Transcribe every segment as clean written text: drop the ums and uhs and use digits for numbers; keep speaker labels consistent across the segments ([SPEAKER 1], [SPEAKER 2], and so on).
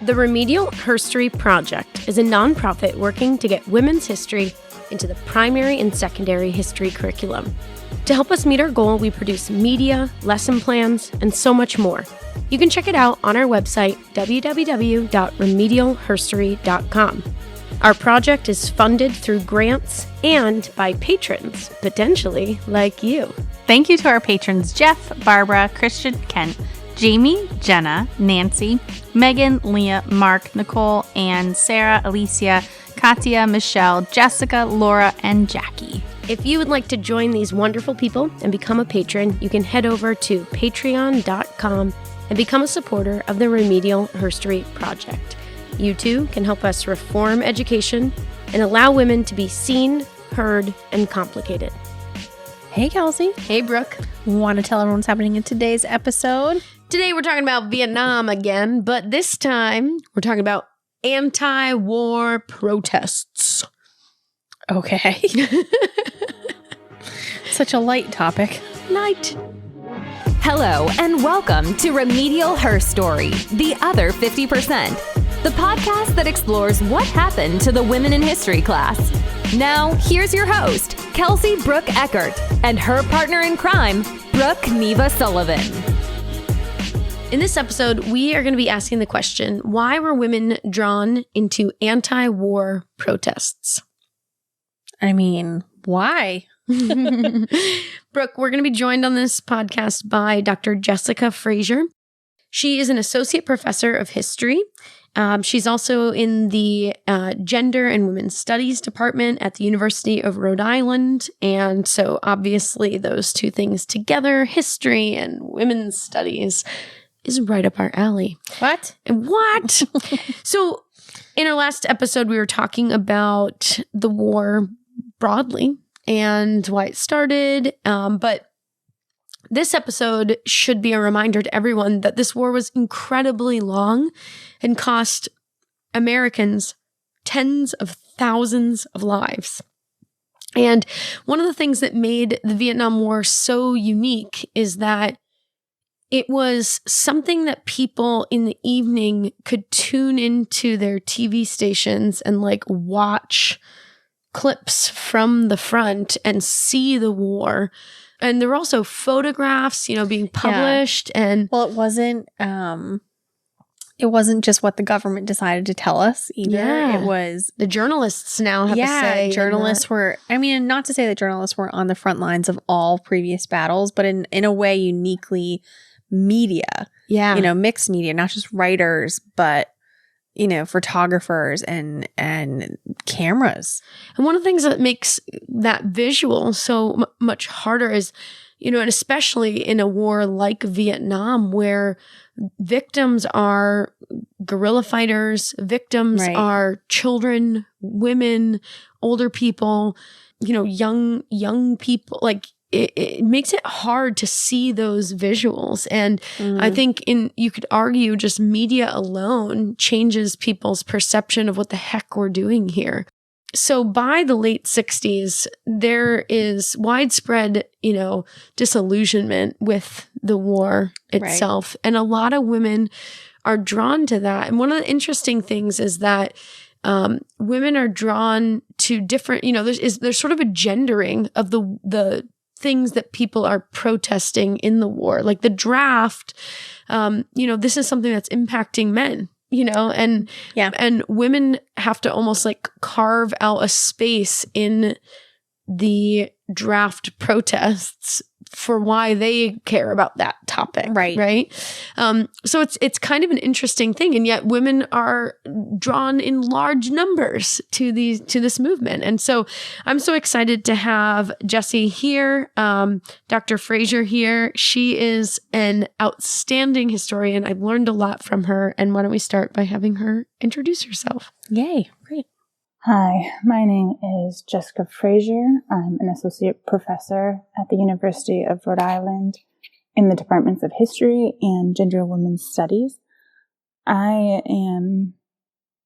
[SPEAKER 1] The Remedial Herstory Project is a nonprofit working to get women's history into the primary and secondary history curriculum. To help us meet our goal, we produce media, lesson plans, and so much more. You can check it out on our website, www.remedialherstory.com. Our project is funded through grants and by patrons, potentially like you.
[SPEAKER 2] Thank you to our patrons Jeff, Barbara, Christian, Kent, Jamie, Jenna, Nancy, Megan, Leah, Mark, Nicole, Anne, Sarah, Alicia, Katya, Michelle, Jessica, Laura, and Jackie.
[SPEAKER 1] If you would like to join these wonderful people and become a patron, you can head over to patreon.com and become a supporter of the Remedial Herstory Project. You too can help us reform education and allow women to be seen, heard, and complicated.
[SPEAKER 3] Hey, Kelsey.
[SPEAKER 1] Hey, Brooke.
[SPEAKER 3] Want to tell everyone what's happening in today's episode?
[SPEAKER 1] Today we're talking about Vietnam again, but this time we're talking about anti-war protests.
[SPEAKER 3] Okay. Such a light topic.
[SPEAKER 1] Light.
[SPEAKER 4] Hello, and welcome to Remedial Herstory, the other 50%, the podcast that explores what happened to the women in history class. Now, here's your host, Kelsey Brooke Eckert, and her partner in crime, Brooke Neva Sullivan.
[SPEAKER 1] In this episode, we are going to be asking the question, why were women drawn into anti-war protests?
[SPEAKER 3] I mean, why?
[SPEAKER 1] Brooke, we're going to be joined on this podcast by Dr. Jessica Frazier. She is an associate professor of history. She's also in the Gender and Women's Studies department at the University of Rhode Island. And so obviously those two things together, history and women's studies, is right up our alley.
[SPEAKER 3] What?
[SPEAKER 1] So in our last episode, we were talking about the war broadly and why it started. But this episode should be a reminder to everyone that this war was incredibly long and cost Americans tens of thousands of lives. And one of the things that made the Vietnam War so unique is that it was something that people in the evening could tune into their TV stations and watch clips from the front and see the war. And there were also photographs, being published. Yeah. And
[SPEAKER 3] well, it wasn't just what the government decided to tell us either.
[SPEAKER 1] Yeah.
[SPEAKER 3] It was
[SPEAKER 1] the journalists now have a say.
[SPEAKER 3] Journalists were, not to say that journalists were on the front lines of all previous battles, but in a way uniquely media.
[SPEAKER 1] Yeah.
[SPEAKER 3] Mixed media, not just writers, but photographers and cameras.
[SPEAKER 1] And one of the things that makes that visual so much harder is, and especially in a war like Vietnam, where victims are guerrilla fighters, victims are children, women, older people, young people, it makes it hard to see those visuals. And I think you could argue just media alone changes people's perception of what the heck we're doing here. So by the late 60s, there is widespread, disillusionment with the war itself. Right. And a lot of women are drawn to that. And one of the interesting things is that women are drawn to different, there's sort of a gendering of the things that people are protesting in the war. Like the draft, this is something that's impacting men, and women have to almost carve out a space in the draft protests for why they care about that topic. Right. So it's kind of an interesting thing. And yet women are drawn in large numbers to this movement. And so I'm so excited to have Jessie here, Dr. Frazier here. She is an outstanding historian. I've learned a lot from her. And why don't we start by having her introduce herself?
[SPEAKER 3] Yay. Great.
[SPEAKER 5] Hi, my name is Jessica Frazier. I'm an associate professor at the University of Rhode Island in the departments of history and gender and women's studies. I am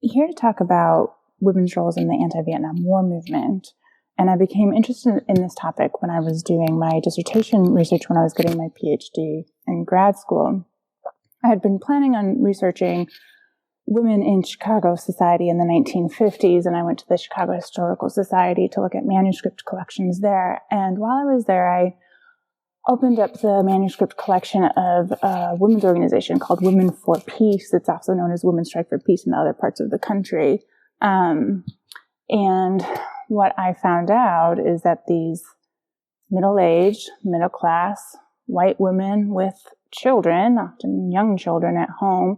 [SPEAKER 5] here to talk about women's roles in the anti-Vietnam War movement. And I became interested in this topic when I was doing my dissertation research when I was getting my PhD in grad school. I had been planning on researching women in Chicago society in the 1950s, and I went to the Chicago Historical Society to look at manuscript collections there. And while I was there, I opened up the manuscript collection of a women's organization called Women for Peace. It's also known as Women's Strike for Peace in other parts of the country. And what I found out is that these middle-aged, middle-class, white women with children, often young children at home,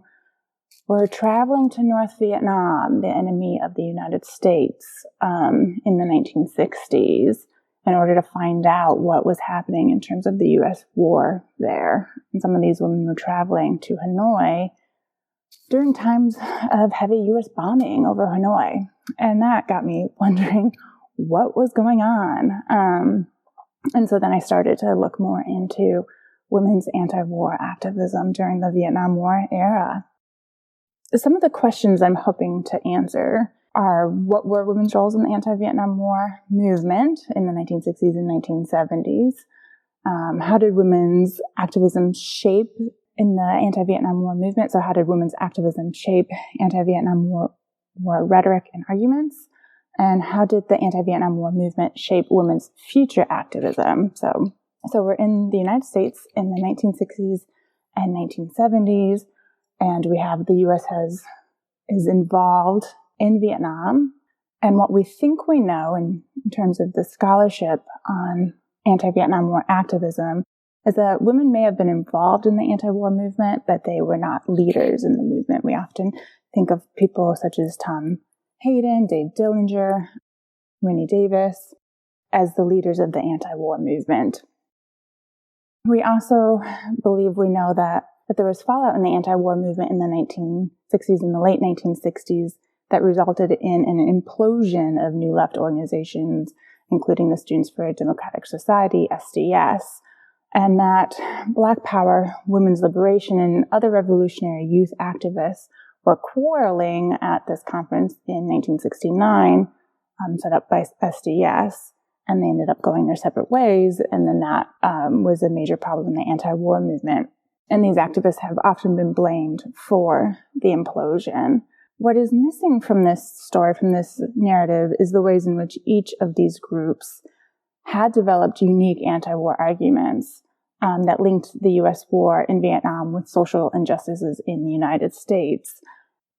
[SPEAKER 5] were traveling to North Vietnam, the enemy of the United States, in the 1960s, in order to find out what was happening in terms of the U.S. war there. And some of these women were traveling to Hanoi during times of heavy U.S. bombing over Hanoi. And that got me wondering what was going on. And so then I started to look more into women's anti-war activism during the Vietnam War era. Some of the questions I'm hoping to answer are, what were women's roles in the anti-Vietnam War movement in the 1960s and 1970s? How did women's activism shape in the anti-Vietnam War movement? So how did women's activism shape anti-Vietnam War rhetoric and arguments? And how did the anti-Vietnam War movement shape women's future activism? So we're in the United States in the 1960s and 1970s, and we have the U.S. is involved in Vietnam. And what we think we know in terms of the scholarship on anti-Vietnam War activism is that women may have been involved in the anti-war movement, but they were not leaders in the movement. We often think of people such as Tom Hayden, Dave Dillinger, Winnie Davis as the leaders of the anti-war movement. We also believe we know that there was fallout in the anti-war movement in the 1960s and the late 1960s that resulted in an implosion of new left organizations, including the Students for a Democratic Society, SDS, and that Black Power, women's liberation, and other revolutionary youth activists were quarreling at this conference in 1969, set up by SDS, and they ended up going their separate ways, and then that was a major problem in the anti-war movement. And these activists have often been blamed for the implosion. What is missing from this story, from this narrative, is the ways in which each of these groups had developed unique anti-war arguments that linked the U.S. war in Vietnam with social injustices in the United States.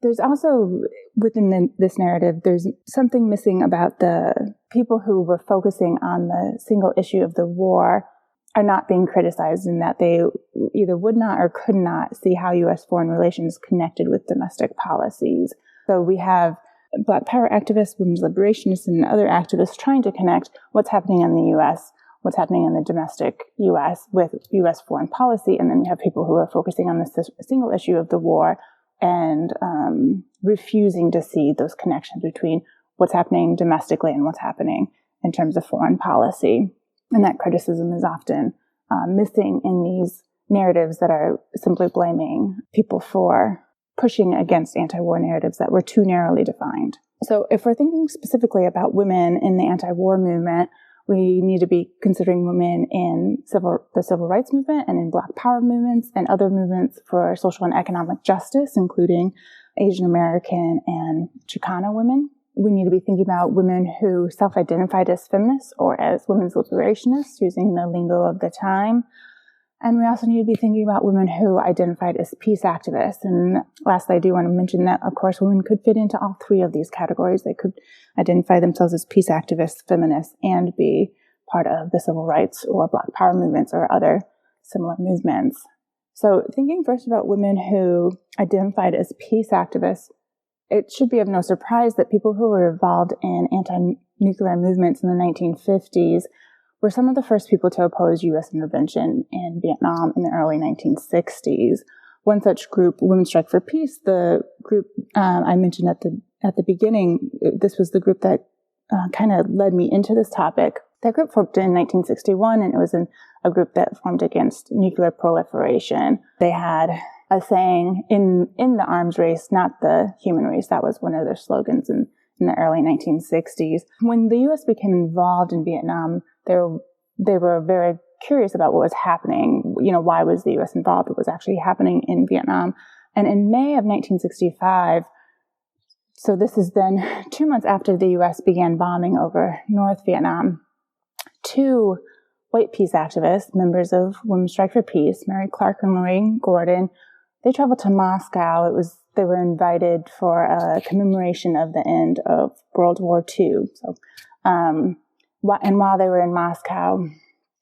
[SPEAKER 5] There's also, within this narrative, there's something missing about the people who were focusing on the single issue of the war are not being criticized, in that they either would not or could not see how U.S. foreign relations connected with domestic policies. So we have Black Power activists, women's liberationists, and other activists trying to connect what's happening in the U.S., what's happening in the domestic U.S. with U.S. foreign policy. And then we have people who are focusing on the single issue of the war and refusing to see those connections between what's happening domestically and what's happening in terms of foreign policy. And that criticism is often missing in these narratives that are simply blaming people for pushing against anti-war narratives that were too narrowly defined. So if we're thinking specifically about women in the anti-war movement, we need to be considering women in the civil rights movement and in Black Power movements and other movements for social and economic justice, including Asian American and Chicano women. We need to be thinking about women who self-identified as feminists or as women's liberationists, using the lingo of the time. And we also need to be thinking about women who identified as peace activists. And lastly, I do want to mention that, of course, women could fit into all three of these categories. They could identify themselves as peace activists, feminists, and be part of the civil rights or Black Power movements or other similar movements. So thinking first about women who identified as peace activists, it should be of no surprise that people who were involved in anti-nuclear movements in the 1950s were some of the first people to oppose U.S. intervention in Vietnam in the early 1960s. One such group, Women's Strike for Peace, the group I mentioned at the beginning, this was the group that kind of led me into this topic. That group formed in 1961, and it was a group that formed against nuclear proliferation. They had a saying, in the arms race, not the human race. That was one of their slogans in the early 1960s. When the U.S. became involved in Vietnam, they were very curious about what was happening. You know, why was the U.S. involved? What was actually happening in Vietnam? And in May of 1965, so this is then 2 months after the U.S. began bombing over North Vietnam, 2 white peace activists, members of Women's Strike for Peace, Mary Clark and Lorraine Gordon, they traveled to Moscow. They were invited for a commemoration of the end of World War II. So, and while they were in Moscow,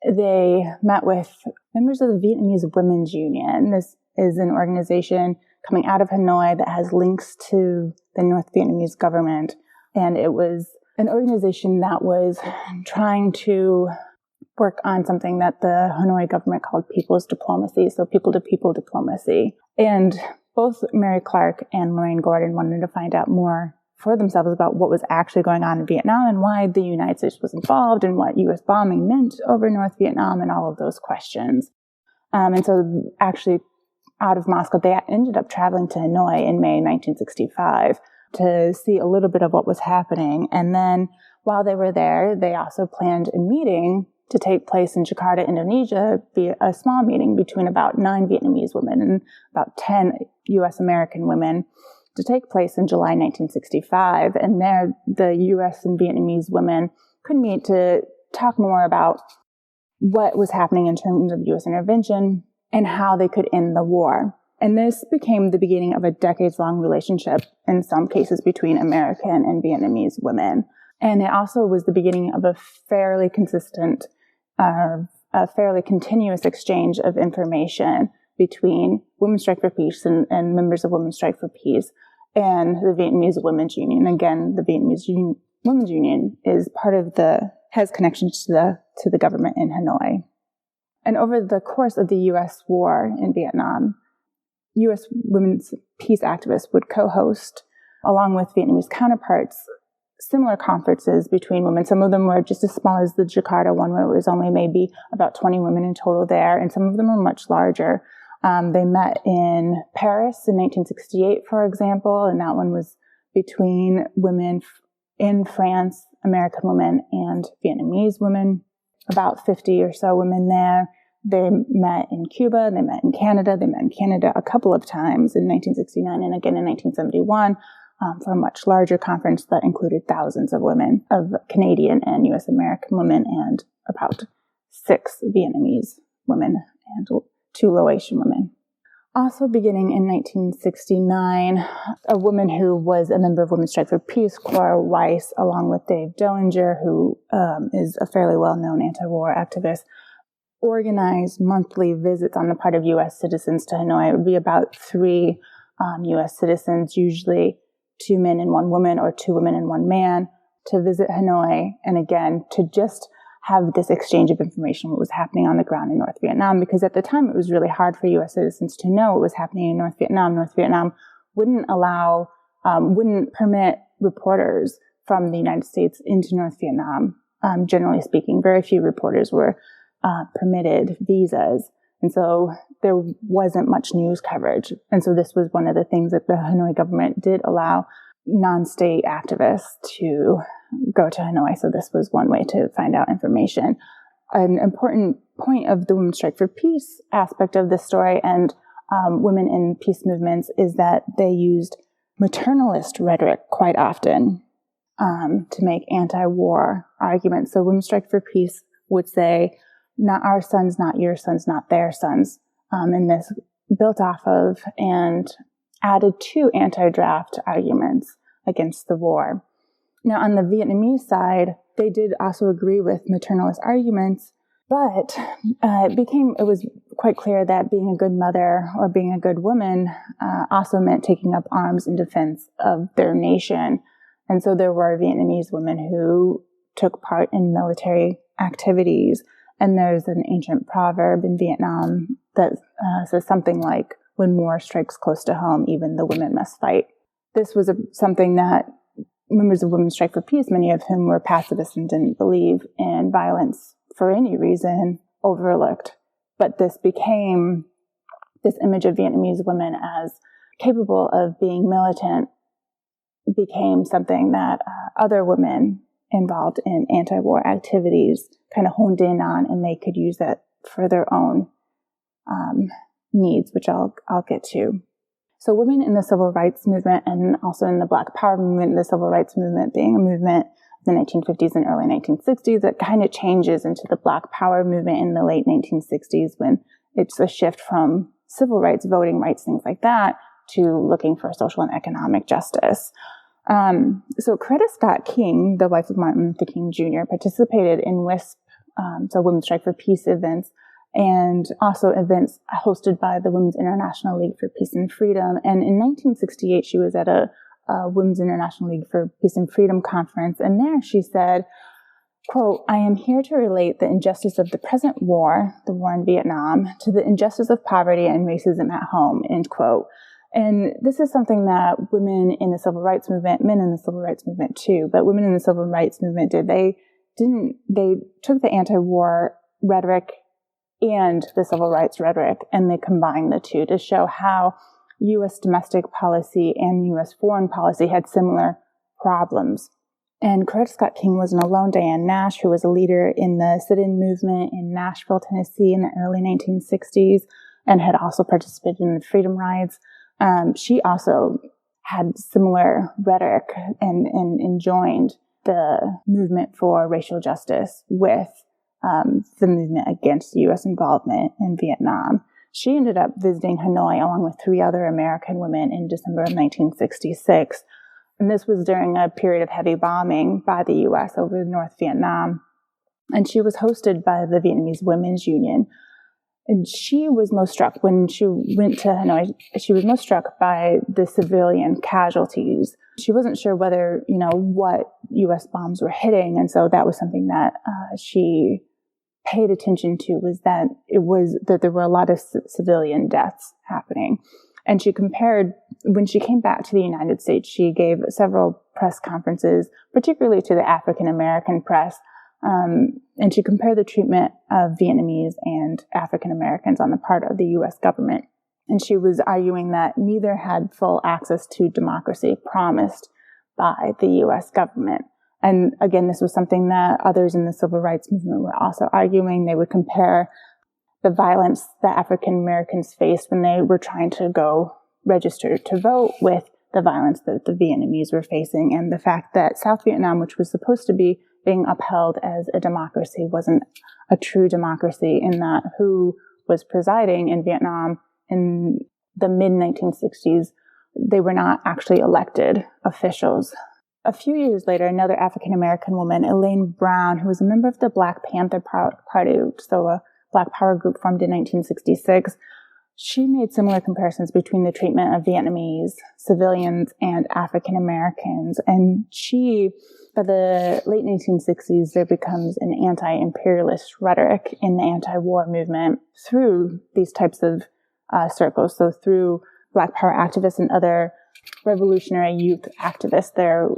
[SPEAKER 5] they met with members of the Vietnamese Women's Union. This is an organization coming out of Hanoi that has links to the North Vietnamese government. And it was an organization that was trying to work on something that the Hanoi government called people's diplomacy, so people-to-people diplomacy. And both Mary Clark and Lorraine Gordon wanted to find out more for themselves about what was actually going on in Vietnam and why the United States was involved and what U.S. bombing meant over North Vietnam and all of those questions. And so actually out of Moscow, they ended up traveling to Hanoi in May 1965 to see a little bit of what was happening. And then while they were there, they also planned a meeting to take place in Jakarta, Indonesia, be a small meeting between about 9 Vietnamese women and about 10 U.S. American women to take place in July 1965. And there, the U.S. and Vietnamese women could meet to talk more about what was happening in terms of U.S. intervention and how they could end the war. And this became the beginning of a decades-long relationship, in some cases, between American and Vietnamese women. And it also was the beginning of a fairly consistent, a fairly continuous exchange of information between Women's Strike for Peace and members of Women's Strike for Peace and the Vietnamese Women's Union. Again, the Vietnamese Women's Union is has connections to the government in Hanoi. And over the course of the U.S. war in Vietnam, U.S. women's peace activists would co-host, along with Vietnamese counterparts, similar conferences between women. Some of them were just as small as the Jakarta one, where it was only maybe about 20 women in total there, and some of them were much larger. They met in Paris in 1968, for example, and that one was between women in France, American women, and Vietnamese women. About 50 or so women there. They met in Cuba, they met in Canada. They met in Canada a couple of times in 1969 and again in 1971 for a much larger conference that included thousands of women, of Canadian and U.S. American women, and about 6 Vietnamese women and 2 Laotian women. Also beginning in 1969, a woman who was a member of Women's Strike for Peace, Cora Weiss, along with Dave Dillinger, who is a fairly well-known anti-war activist, organized monthly visits on the part of U.S. citizens to Hanoi. It would be about 3 U.S. citizens, usually 2 men and 1 woman, or 2 women and 1 man, to visit Hanoi, and again, to just have this exchange of information, what was happening on the ground in North Vietnam, because at the time it was really hard for U.S. citizens to know what was happening in North Vietnam. North Vietnam wouldn't permit reporters from the United States into North Vietnam. Generally speaking, very few reporters were permitted visas. And so there wasn't much news coverage. And so this was one of the things that the Hanoi government did allow non-state activists to go to Hanoi. So this was one way to find out information. An important point of the Women's Strike for Peace aspect of this story and women in peace movements is that they used maternalist rhetoric quite often to make anti-war arguments. So Women's Strike for Peace would say, not our sons, not your sons, not their sons. And this built off of and added to anti-draft arguments against the war. Now, on the Vietnamese side, they did also agree with maternalist arguments, but it was quite clear that being a good mother or being a good woman also meant taking up arms in defense of their nation. And so there were Vietnamese women who took part in military activities. And there's an ancient proverb in Vietnam that says something like, when war strikes close to home, even the women must fight. This was something that members of Women's Strike for Peace, many of whom were pacifists and didn't believe in violence for any reason, overlooked. But this image of Vietnamese women as capable of being militant became something that other women involved in anti-war activities kind of honed in on, and they could use that for their own needs, which I'll get to. So women in the civil rights movement and also in the Black Power movement, the civil rights movement being a movement in the 1950s and early 1960s that kind of changes into the Black Power movement in the late 1960s when it's a shift from civil rights, voting rights, things like that, to looking for social and economic justice. So Coretta Scott King, the wife of Martin Luther King Jr., participated in WISP, so Women's Strike for Peace events, and also events hosted by the Women's International League for Peace and Freedom. And in 1968, she was at a Women's International League for Peace and Freedom conference, and there she said, quote, "I am here to relate the injustice of the present war, the war in Vietnam, to the injustice of poverty and racism at home," end quote. And this is something that women in the civil rights movement, men in the civil rights movement too, but women in the civil rights movement did. They took the anti-war rhetoric and the civil rights rhetoric, and they combined the two to show how U.S. domestic policy and U.S. foreign policy had similar problems. And Coretta Scott King wasn't alone. Diane Nash, who was a leader in the sit-in movement in Nashville, Tennessee in the early 1960s, and had also participated in the freedom rides, she also had similar rhetoric and joined the movement for racial justice with the movement against U.S. involvement in Vietnam. She ended up visiting Hanoi along with 3 other American women in December of 1966. And this was during a period of heavy bombing by the U.S. over North Vietnam. And she was hosted by the Vietnamese Women's Union. And she was most struck when she went to Hanoi, she was most struck by the civilian casualties. She wasn't sure whether, what U.S. bombs were hitting. And so that was something that she paid attention to, was that there were a lot of civilian deaths happening. And she compared, when she came back to the United States, she gave several press conferences, particularly to the African American press, and she compared the treatment of Vietnamese and African Americans on the part of the U.S. government. And she was arguing that neither had full access to democracy promised by the U.S. government. And again, this was something that others in the civil rights movement were also arguing. They would compare the violence that African Americans faced when they were trying to go register to vote with the violence that the Vietnamese were facing, and the fact that South Vietnam, which was supposed to be being upheld as a democracy, wasn't a true democracy, in that who was presiding in Vietnam in the mid-1960s, they were not actually elected officials. A few years later, another African-American woman, Elaine Brown, who was a member of the Black Panther Party, so a Black Power group formed in 1966, she made similar comparisons between the treatment of Vietnamese civilians and African Americans. And by the late 1960s, there becomes an anti-imperialist rhetoric in the anti-war movement through these types of circles. So through Black Power activists and other revolutionary youth activists,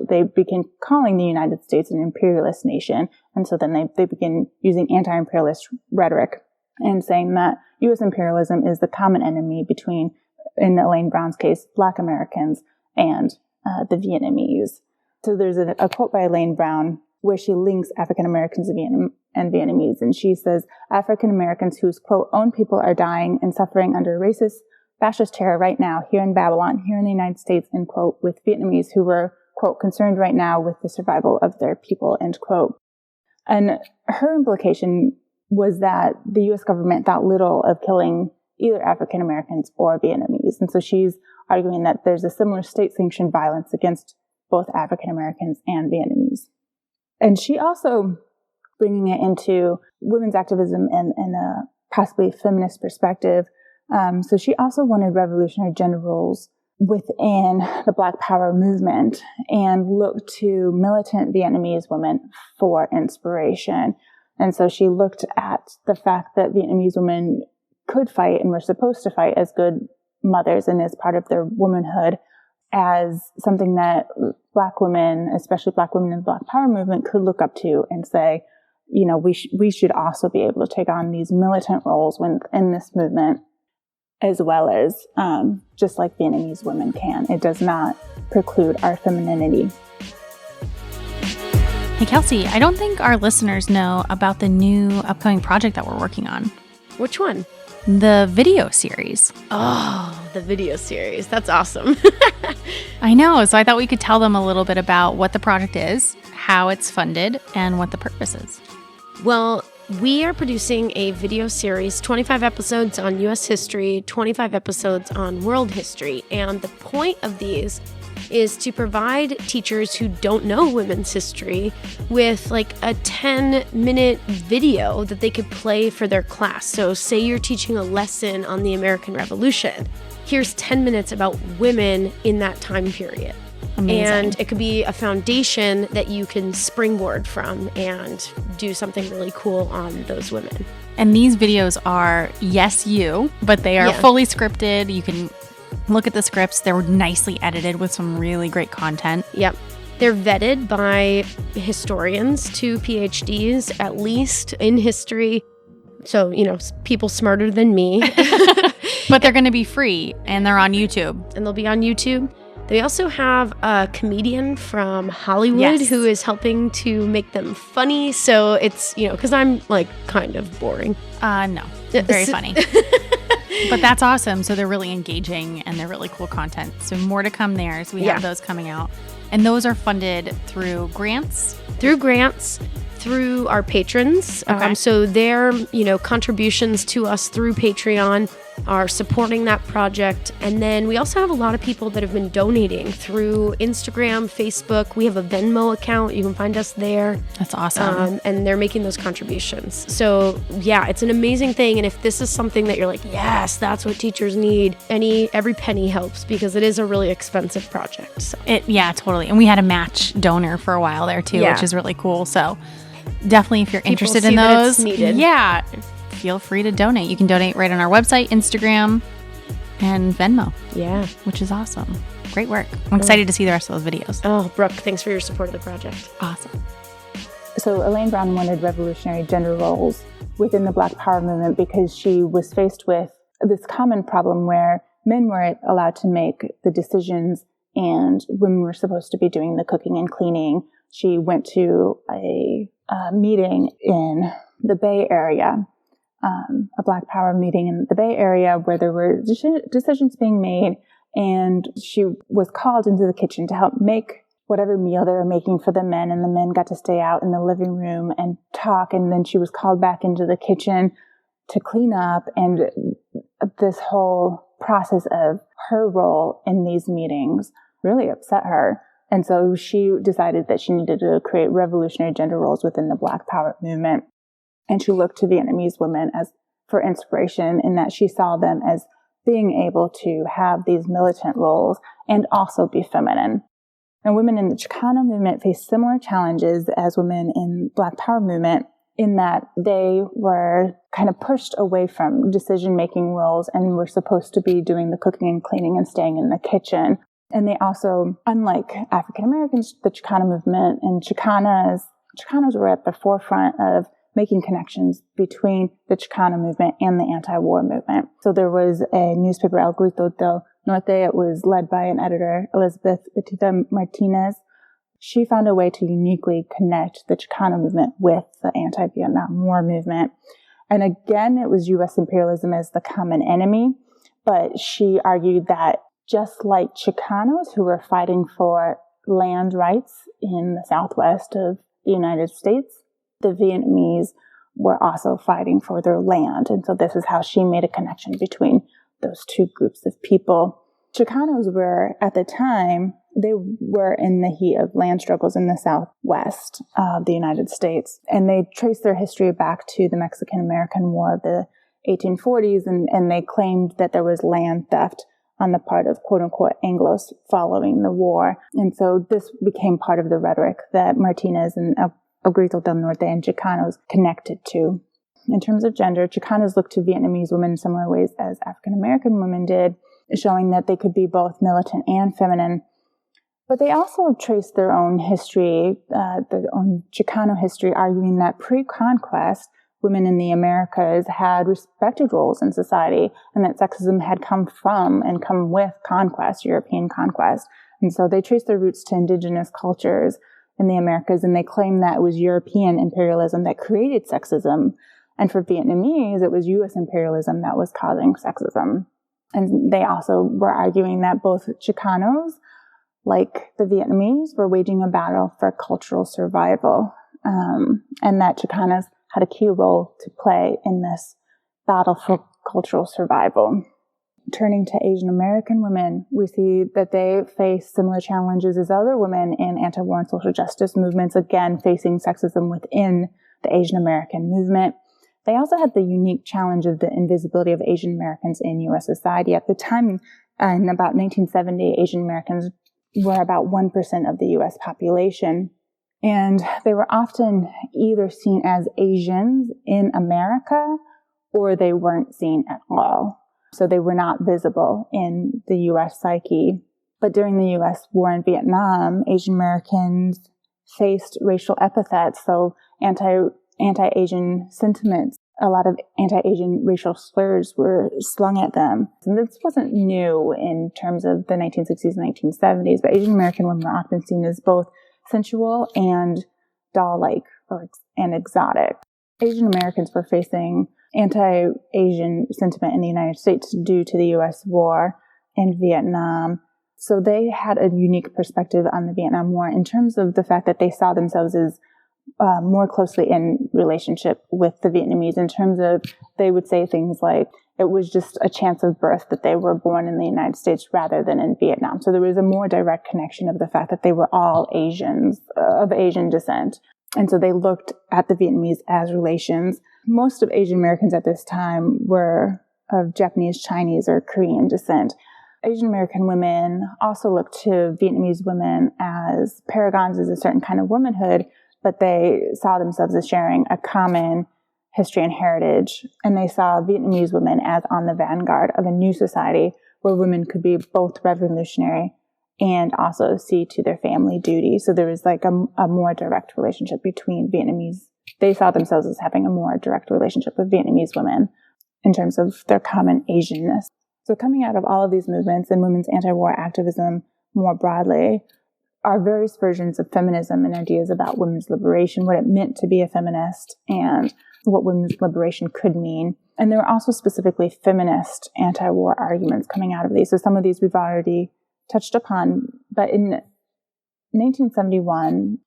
[SPEAKER 5] they begin calling the United States an imperialist nation. And so then they begin using anti-imperialist rhetoric and saying that U.S. imperialism is the common enemy between, in Elaine Brown's case, Black Americans and the Vietnamese. So there's a quote by Elaine Brown where she links African Americans and Vietnamese, and she says, "African Americans whose, quote, own people are dying and suffering under racist, fascist terror right now here in Babylon, here in the United States," end quote, with Vietnamese who were, quote, concerned right now with the survival of their people, end quote. And her implication was that the U.S. government thought little of killing either African Americans or Vietnamese. And so she's arguing that there's a similar state-sanctioned violence against both African Americans and Vietnamese. And she also, bringing it into women's activism and a possibly feminist perspective, so she also wanted revolutionary gender roles within the Black Power movement and looked to militant Vietnamese women for inspiration. And so she looked at the fact that Vietnamese women could fight and were supposed to fight as good mothers and as part of their womanhood, as something that Black women, especially Black women in the Black Power movement, could look up to and say, we should also be able to take on these militant roles in this movement, as well as just like Vietnamese women can. It does not preclude our femininity.
[SPEAKER 2] Hey, Kelsey, I don't think our listeners know about the new upcoming project that we're working on.
[SPEAKER 1] Which one?
[SPEAKER 2] the video series.
[SPEAKER 1] Oh, the video series. That's awesome.
[SPEAKER 2] I know. So I thought we could tell them a little bit about what the project is, how it's funded, and what the purpose is.
[SPEAKER 1] Well, we are producing a video series, 25 episodes on U.S. history, 25 episodes on world history. And the point of these is to provide teachers who don't know women's history with like a 10-minute video that they could play for their class. So say you're teaching a lesson on the American Revolution. Here's 10 minutes about women in that time period.
[SPEAKER 2] Amazing.
[SPEAKER 1] And it could be a foundation that you can springboard from and do something really cool on those women.
[SPEAKER 2] And these videos are, yes, you, but they are fully scripted. You can look at the scripts. They're nicely edited with some really great content.
[SPEAKER 1] Yep. They're vetted by historians, 2 PhDs at least in history. So, people smarter than me.
[SPEAKER 2] But they're going to be free, and they're on YouTube.
[SPEAKER 1] And they'll be on YouTube. They also have a comedian from Hollywood who is helping to make them funny. So it's, because I'm like kind of boring.
[SPEAKER 2] No, very funny. But that's awesome. So they're really engaging and they're really cool content. So more to come there. So we have those coming out. And those are funded through grants? Through our patrons.
[SPEAKER 1] Okay. So their, contributions to us through Patreon are supporting that project. And then we also have a lot of people that have been donating through Instagram, Facebook. We have a Venmo account. You can find us there.
[SPEAKER 2] That's awesome.
[SPEAKER 1] And they're making those contributions. So yeah, it's an amazing thing. And if this is something that you're like, yes, that's what teachers need, every penny helps because it is a really expensive project. So
[SPEAKER 2] totally. And we had a match donor for a while there too, which is really cool. So definitely if you're interested in those, feel free to donate. You can donate right on our website, Instagram, and Venmo.
[SPEAKER 1] Yeah.
[SPEAKER 2] Which is awesome. Great work. I'm excited to see the rest of those videos.
[SPEAKER 1] Oh, Brooke, thanks for your support of the project.
[SPEAKER 2] Awesome.
[SPEAKER 5] So Elaine Brown wanted revolutionary gender roles within the Black Power movement because she was faced with this common problem where men weren't allowed to make the decisions and women were supposed to be doing the cooking and cleaning. She went to a meeting in the Bay Area, a Black Power meeting in the Bay Area where there were decisions being made, and she was called into the kitchen to help make whatever meal they were making for the men, and the men got to stay out in the living room and talk, and then she was called back into the kitchen to clean up, and this whole process of her role in these meetings really upset her. And so she decided that she needed to create revolutionary gender roles within the Black Power movement. And she looked to Vietnamese women for inspiration in that she saw them as being able to have these militant roles and also be feminine. And women in the Chicano movement faced similar challenges as women in Black Power movement in that they were kind of pushed away from decision-making roles and were supposed to be doing the cooking and cleaning and staying in the kitchen. And they also, unlike African Americans, the Chicano movement and Chicanos were at the forefront of making connections between the Chicano movement and the anti-war movement. So there was a newspaper, El Grito del Norte. It was led by an editor, Elizabeth Betita Martinez. She found a way to uniquely connect the Chicano movement with the anti-Vietnam War movement. And again, it was U.S. imperialism as the common enemy, but she argued that just like Chicanos who were fighting for land rights in the southwest of the United States, the Vietnamese were also fighting for their land. And so this is how she made a connection between those two groups of people. Chicanos were, at the time, they were in the heat of land struggles in the southwest of the United States. And they traced their history back to the Mexican-American War of the 1840s, and they claimed that there was land theft on the part of quote-unquote Anglos following the war. And so this became part of the rhetoric that Martinez and El Grito del Norte and Chicanos connected to. In terms of gender, Chicanos looked to Vietnamese women in similar ways as African-American women did, showing that they could be both militant and feminine. But they also traced their own history, their own Chicano history, arguing that pre-conquest, women in the Americas had respected roles in society and that sexism had come from and come with conquest, European conquest. And so they traced their roots to indigenous cultures in the Americas, and they claimed that it was European imperialism that created sexism And for Vietnamese, it was U.S. imperialism that was causing sexism. And they also were arguing that both Chicanos, like the Vietnamese, were waging a battle for cultural survival, and that Chicanas had a key role to play in this battle for cultural survival. Turning to Asian American women, we see that they face similar challenges as other women in anti-war and social justice movements, again facing sexism within the Asian American movement. They also had the unique challenge of the invisibility of Asian Americans in U.S. society. At the time, in about 1970, Asian Americans were about 1% of the U.S. population. And they were often either seen as Asians in America or they weren't seen at all. So they were not visible in the U.S. psyche. But during the U.S. war in Vietnam, Asian Americans faced racial epithets, so anti-Asian sentiments. A lot of anti-Asian racial slurs were slung at them. And this wasn't new in terms of the 1960s and 1970s, but Asian American women were often seen as both sensual and doll-like and exotic. Asian Americans were facing anti-Asian sentiment in the United States due to the U.S. war in Vietnam. So they had a unique perspective on the Vietnam War in terms of the fact that they saw themselves as more closely in relationship with the Vietnamese, in terms of they would say things like it was just a chance of birth that they were born in the United States rather than in Vietnam. So there was a more direct connection of the fact that they were all Asians of Asian descent. And so they looked at the Vietnamese as relations. Most of Asian Americans at this time were of Japanese, Chinese, or Korean descent. Asian American women also looked to Vietnamese women as paragons as a certain kind of womanhood, but they saw themselves as sharing a common history and heritage. And they saw Vietnamese women as on the vanguard of a new society where women could be both revolutionary and also see to their family duty. So there was like a more direct relationship between Vietnamese. They saw themselves as having a more direct relationship with Vietnamese women in terms of their common Asianness. So coming out of all of these movements and women's anti-war activism more broadly are various versions of feminism and ideas about women's liberation, what it meant to be a feminist, and what women's liberation could mean. And there were also specifically feminist anti-war arguments coming out of these. So some of these we've already touched upon, but in 1971,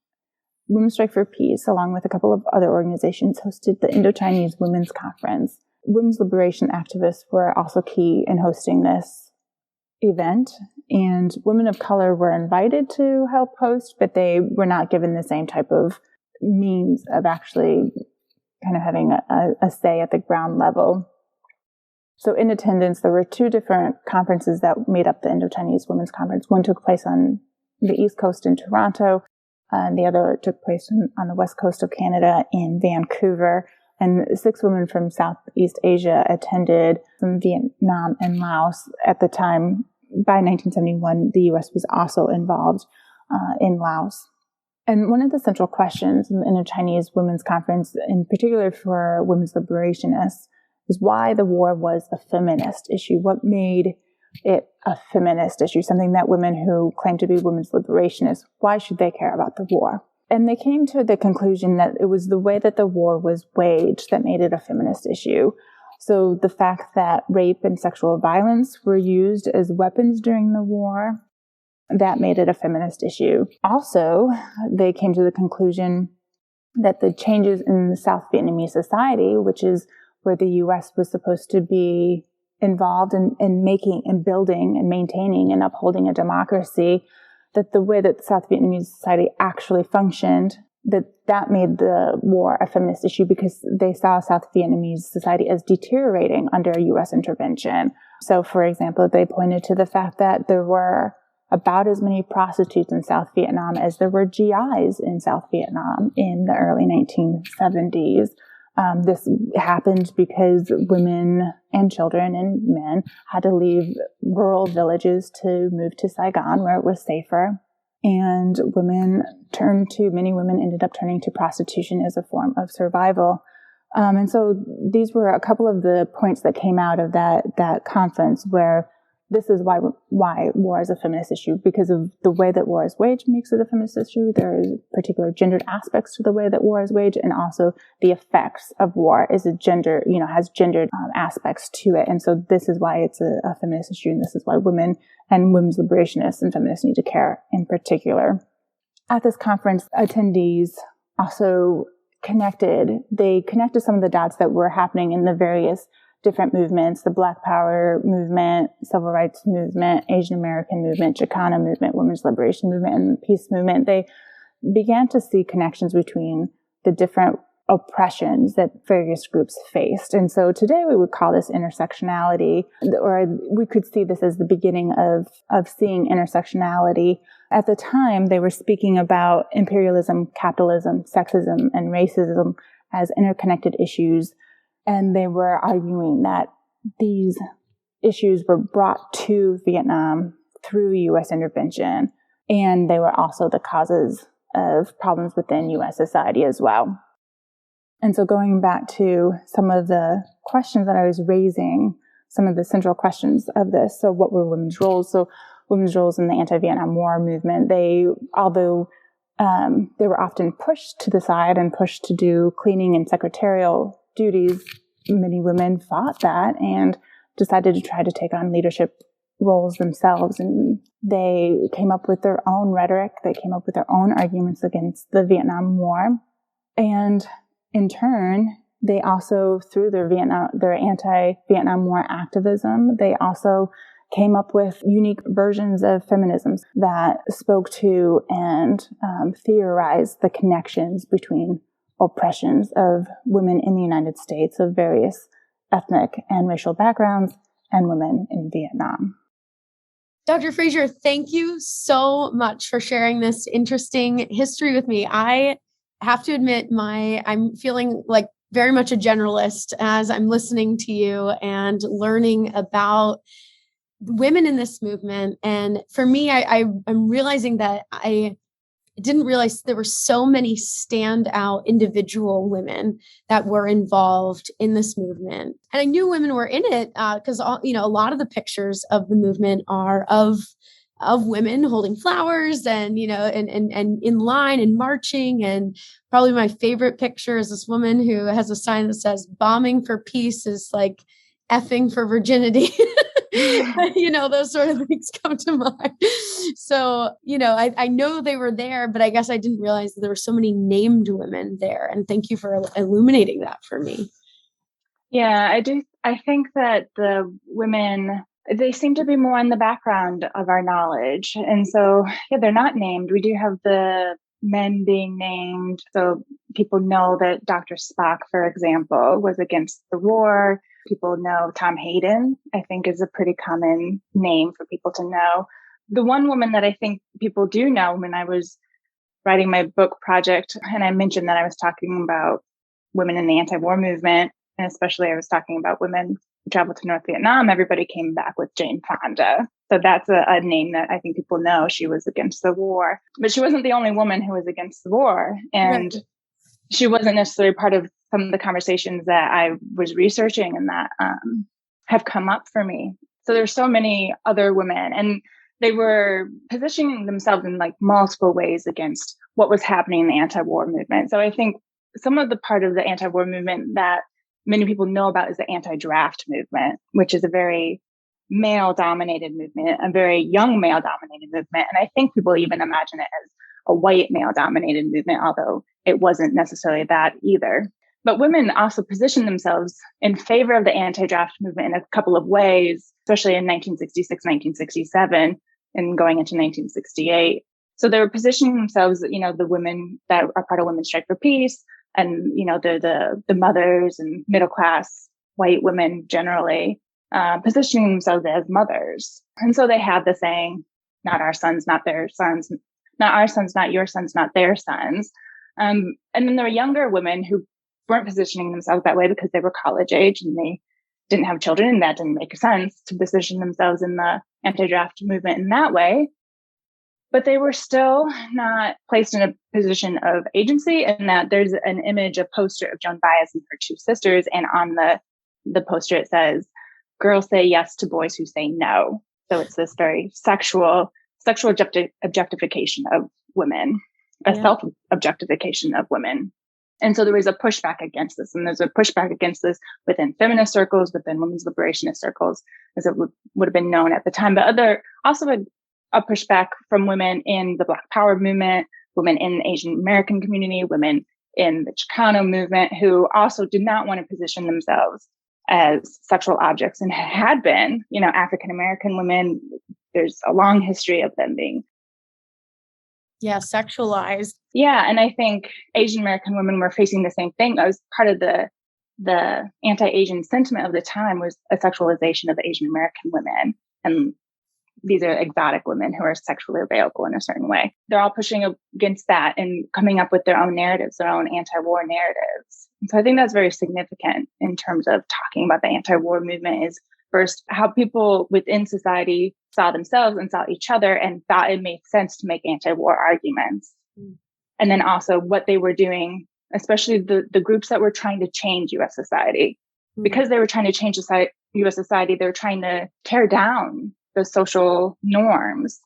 [SPEAKER 5] Women's Strike for Peace, along with a couple of other organizations, hosted the Indochinese Women's Conference. Women's liberation activists were also key in hosting this event, and women of color were invited to help host, but they were not given the same type of means of actually kind of having a say at the ground level. So in attendance, there were two different conferences that made up the Indochinese Women's Conference. One took place on the East Coast in Toronto, and the other took place on the West Coast of Canada in Vancouver. And 6 women from Southeast Asia attended, from Vietnam and Laos. At the time, by 1971, the U.S. was also involved in Laos. And one of the central questions in the Chinese Women's Conference, in particular for women's liberationists, is why the war was a feminist issue. What made it a feminist issue? Something that women who claim to be women's liberationists, why should they care about the war? And they came to the conclusion that it was the way that the war was waged that made it a feminist issue. So the fact that rape and sexual violence were used as weapons during the war, that made it a feminist issue. Also, they came to the conclusion that the changes in the South Vietnamese society, which is where the U.S. was supposed to be involved in making and building and maintaining and upholding a democracy, that the way that South Vietnamese society actually functioned, that made the war a feminist issue because they saw South Vietnamese society as deteriorating under U.S. intervention. So, for example, they pointed to the fact that there were about as many prostitutes in South Vietnam as there were GIs in South Vietnam in the early 1970s. This happened because women and children and men had to leave rural villages to move to Saigon, where it was safer. And many women ended up turning to prostitution as a form of survival. And so these were a couple of the points that came out of that conference, where this is why war is a feminist issue, because of the way that war is waged makes it a feminist issue. There is particular gendered aspects to the way that war is waged, and also the effects of war is has gendered aspects to it. And so this is why it's a feminist issue, and this is why women and women's liberationists and feminists need to care in particular. At this conference, attendees also connected some of the dots that were happening in the various different movements: the Black Power movement, Civil Rights movement, Asian American movement, Chicana movement, women's liberation movement, and peace movement. They began to see connections between the different oppressions that various groups faced. And so today we would call this intersectionality, or we could see this as the beginning of seeing intersectionality. At the time, they were speaking about imperialism, capitalism, sexism, and racism as interconnected issues. And they were arguing that these issues were brought to Vietnam through U.S. intervention, and they were also the causes of problems within U.S. society as well. And so going back to some of the questions that I was raising, some of the central questions of this. So what were women's roles? So women's roles in the anti-Vietnam War movement, although they were often pushed to the side and pushed to do cleaning and secretarial duties, many women fought that and decided to try to take on leadership roles themselves. And they came up with their own rhetoric. They came up with their own arguments against the Vietnam War. And in turn, they also, through their anti-Vietnam War activism, they also came up with unique versions of feminism that spoke to and theorized the connections between oppressions of women in the United States of various ethnic and racial backgrounds and women in Vietnam.
[SPEAKER 1] Dr. Frazier, thank you so much for sharing this interesting history with me. I have to admit, I'm feeling like very much a generalist as I'm listening to you and learning about women in this movement. And for me, I'm realizing that I didn't realize there were so many standout individual women that were involved in this movement. And I knew women were in it because a lot of the pictures of the movement are of women holding flowers and in line and marching. And probably my favorite picture is this woman who has a sign that says "Bombing for peace is like effing for virginity." Those sort of things come to mind. So, I know they were there, but I guess I didn't realize that there were so many named women there. And thank you for illuminating that for me.
[SPEAKER 5] Yeah, I do. I think that the women, they seem to be more in the background of our knowledge. And so, they're not named. We do have the men being named. So people know that Dr. Spock, for example, was against the war. People know Tom Hayden, I think, is a pretty common name for people to know. The one woman that I think people do know, when I was writing my book project, and I mentioned that I was talking about women in the anti-war movement, and especially I was talking about women who traveled to North Vietnam, everybody came back with Jane Fonda. So that's a name that I think people know. She was against the war. But she wasn't the only woman who was against the war. And right. She wasn't necessarily part of some of the conversations that I was researching and that have come up for me. So there's so many other women, and they were positioning themselves in like multiple ways against what was happening in the anti-war movement. So I think some of the part of the anti-war movement that many people know about is the anti-draft movement, which is a very male-dominated movement, a very young male-dominated movement. And I think people even imagine it as a white male-dominated movement, although it wasn't necessarily that either. But women also positioned themselves in favor of the anti-draft movement in a couple of ways, especially in 1966, 1967, and going into 1968. So they were positioning themselves, the women that are part of Women's Strike for Peace, and, the mothers and middle-class white women generally, positioning themselves as mothers. And so they have the saying, not our sons, not their sons, not our sons, not your sons, not their sons. And then there were younger women who weren't positioning themselves that way because they were college age and they didn't have children, and that didn't make sense to position themselves in the anti-draft movement in that way. But they were still not placed in a position of agency, and that there's an image, a poster of Joan Baez and her two sisters. And on the poster, it says, "Girls say yes to boys who say no." So it's this very sexual objectification of women, a self-objectification of women. And so there was a pushback against this. And there's a pushback against this within feminist circles, within women's liberationist circles, as it would have been known at the time. But also a pushback from women in the Black Power movement, women in the Asian American community, women in the Chicano movement, who also did not want to position themselves as sexual objects and had been, African American women. There's a long history of them being
[SPEAKER 1] sexualized.
[SPEAKER 5] Yeah. And I think Asian American women were facing the same thing. That was part of the anti-Asian sentiment of the time, was a sexualization of Asian American women. And these are exotic women who are sexually available in a certain way. They're all pushing against that and coming up with their own narratives, their own anti-war narratives. And so I think that's very significant in terms of talking about the anti-war movement, is first how people within society saw themselves and saw each other and thought it made sense to make anti-war arguments. And then also what they were doing, especially the groups that were trying to change U.S. society. Because they were trying to change U.S. society, they were trying to tear down the social norms.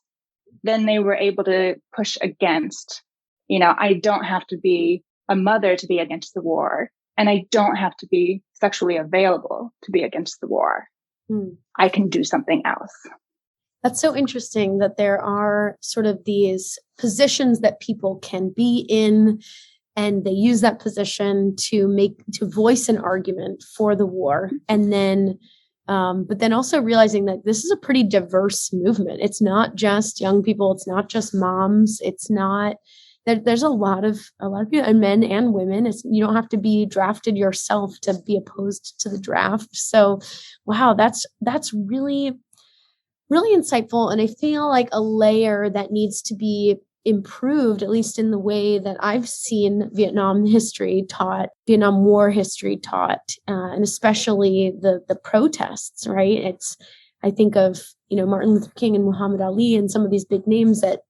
[SPEAKER 5] Then they were able to push against, I don't have to be a mother to be against the war, and I don't have to be sexually available to be against the war. I can do something else.
[SPEAKER 1] That's so interesting that there are sort of these positions that people can be in, and they use that position to voice an argument for the war. And then, but then also realizing that this is a pretty diverse movement. It's not just young people. It's not just moms. It's not that there's a lot of people, and men and women. You don't have to be drafted yourself to be opposed to the draft. So, wow, that's really, really insightful. And I feel like a layer that needs to be improved, at least in the way that I've seen Vietnam War history taught, and especially the protests, right? I think of, Martin Luther King and Muhammad Ali and some of these big names that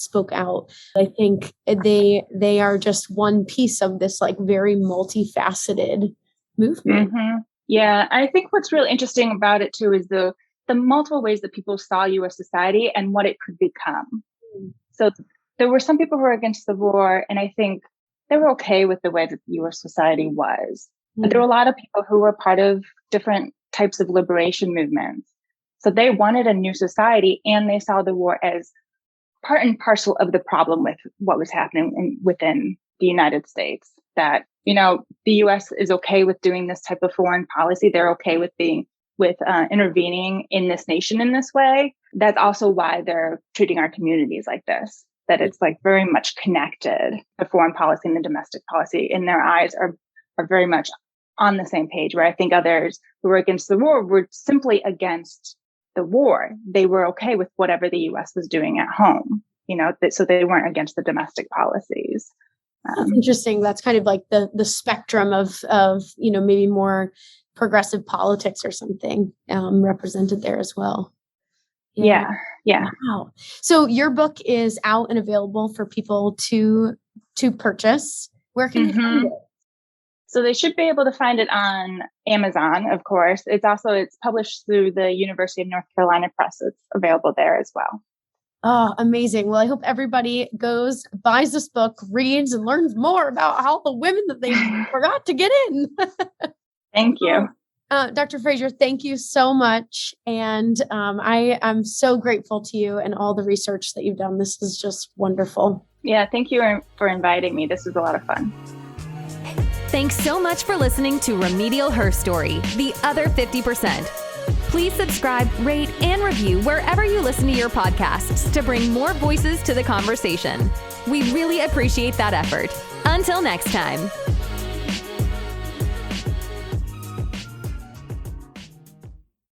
[SPEAKER 1] spoke out. I think they are just one piece of this like very multifaceted movement.
[SPEAKER 5] Mm-hmm. Yeah. I think what's really interesting about it too is the multiple ways that people saw U.S. society and what it could become. So there were some people who were against the war, and I think they were okay with the way that U.S. society was. But there were a lot of people who were part of different types of liberation movements. So they wanted a new society, and they saw the war as part and parcel of the problem with what was happening within the United States. That, the U.S. is okay with doing this type of foreign policy. They're okay with intervening in this nation in this way. That's also why they're treating our communities like this, that it's like very much connected. The foreign policy and the domestic policy in their eyes are very much on the same page, where I think others who were against the war were simply against the war. They were okay with whatever the U.S. was doing at home, so they weren't against the domestic policies.
[SPEAKER 1] That's interesting. That's kind of like the spectrum of maybe more progressive politics or something represented there as well.
[SPEAKER 5] Yeah.
[SPEAKER 1] Wow. So your book is out and available for people to purchase. Where can they find it?
[SPEAKER 5] So they should be able to find it on Amazon, of course. It's published through the University of North Carolina Press. It's available there as well.
[SPEAKER 1] Oh, amazing. Well, I hope everybody goes, buys this book, reads, and learns more about how the women that they forgot to get in.
[SPEAKER 5] Thank you.
[SPEAKER 1] Dr. Frazier, thank you so much. And I am so grateful to you and all the research that you've done. This is just wonderful.
[SPEAKER 5] Yeah, thank you for inviting me. This was a lot of fun.
[SPEAKER 4] Thanks so much for listening to Remedial Herstory, the other 50%. Please subscribe, rate, and review wherever you listen to your podcasts to bring more voices to the conversation. We really appreciate that effort. Until next time.